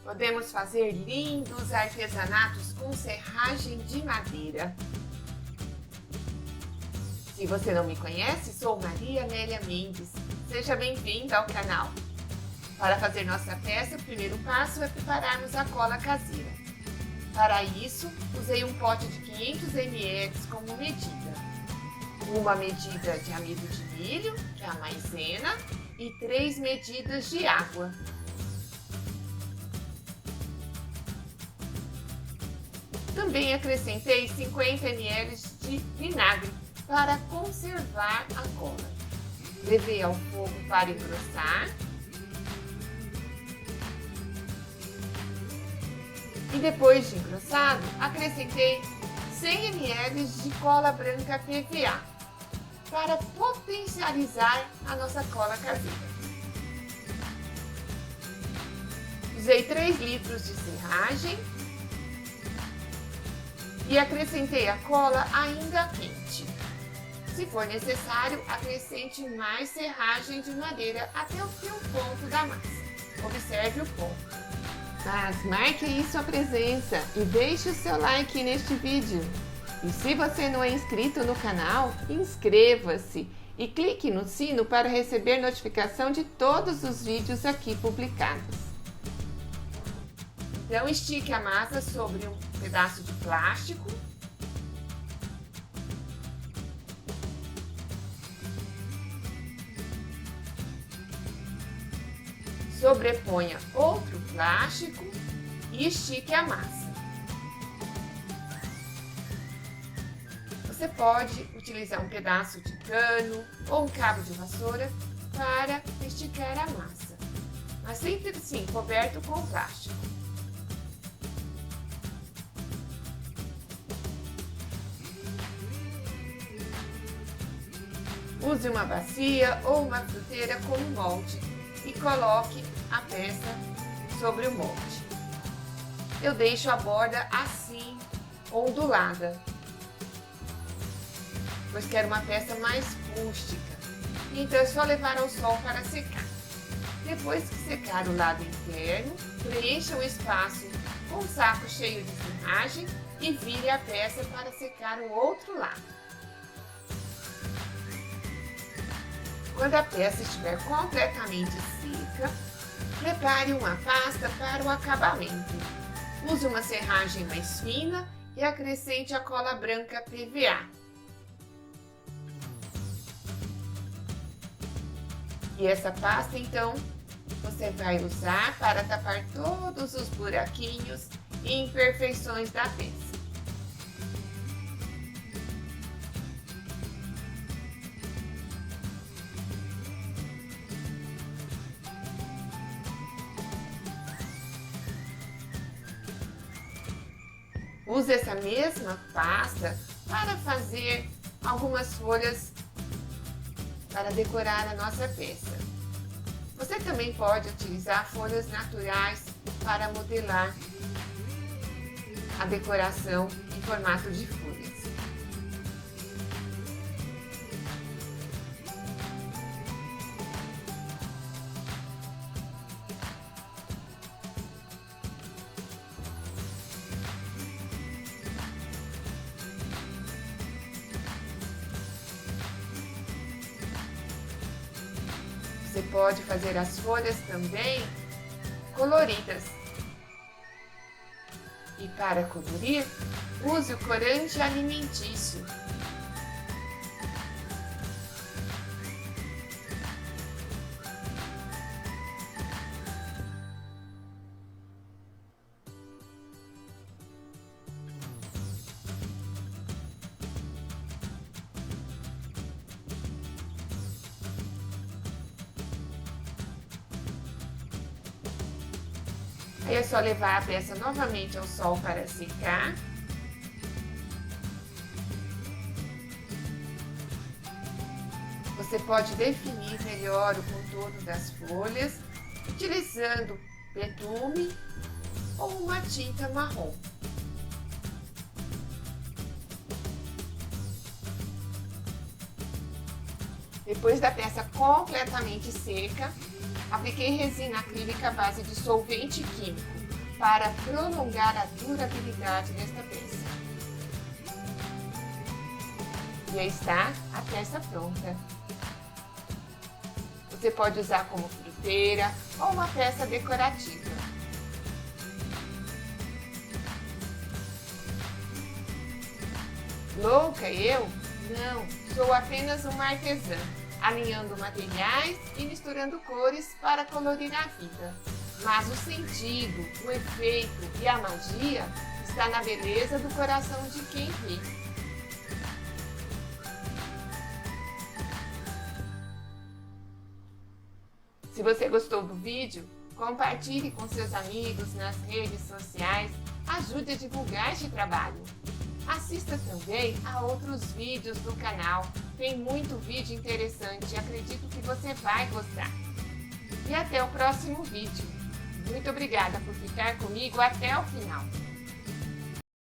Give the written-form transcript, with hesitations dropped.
Podemos fazer lindos artesanatos com serragem de madeira. Se você não me conhece, sou Maria Amélia Mendes. Seja bem-vinda ao canal. Para fazer nossa peça, o primeiro passo é prepararmos a cola caseira. Para isso, usei um pote de 500 ml como medida. Uma medida de amido de milho, que é a maisena, e 3 medidas de água. Também acrescentei 50 ml de vinagre para conservar a cola. Levei ao fogo para engrossar. E depois de engrossado, acrescentei 100 ml de cola branca PVA para potencializar a nossa cola caseira. Usei 3 litros de serragem e acrescentei a cola ainda quente. Se for necessário, acrescente mais serragem de madeira até o fio ponto da massa. Observe o ponto. Mas marque aí sua presença e deixe o seu like neste vídeo. E se você não é inscrito no canal, inscreva-se e clique no sino para receber notificação de todos os vídeos aqui publicados. Então estique a massa sobre um pedaço de plástico. Sobreponha outro plástico e estique a massa. Você pode utilizar um pedaço de cano ou um cabo de vassoura para esticar a massa, mas sempre assim, coberto com plástico. Use uma bacia ou uma fruteira como molde e coloque a peça sobre o molde. Eu deixo a borda assim, ondulada, pois quero uma peça mais rústica. Então é só levar ao sol para secar. Depois que secar o lado interno, preencha o espaço com um saco cheio de serragem e vire a peça para secar o outro lado. Quando a peça estiver completamente seca, prepare uma pasta para o acabamento. Use uma serragem mais fina e acrescente a cola branca PVA. E essa pasta, então, você vai usar para tapar todos os buraquinhos e imperfeições da peça. Use essa mesma pasta para fazer algumas folhas para decorar a nossa peça. Você também pode utilizar folhas naturais para modelar a decoração em formato de folhas. Você pode fazer as folhas também coloridas. E para colorir, use o corante alimentício. Aí é só levar a peça novamente ao sol para secar. Você pode definir melhor o contorno das folhas utilizando betume ou uma tinta marrom. Depois da peça completamente seca, apliquei resina acrílica à base de solvente químico para prolongar a durabilidade desta peça. E aí está a peça pronta. Você pode usar como fruteira ou uma peça decorativa. Louca eu? Não, sou apenas uma artesã, alinhando materiais e misturando cores para colorir a vida. Mas o sentido, o efeito e a magia está na beleza do coração de quem vê. Se você gostou do vídeo, compartilhe com seus amigos nas redes sociais, ajude a divulgar este trabalho. Assista também a outros vídeos do canal, tem muito vídeo interessante e acredito que você vai gostar. E até o próximo vídeo. Muito obrigada por ficar comigo até o final.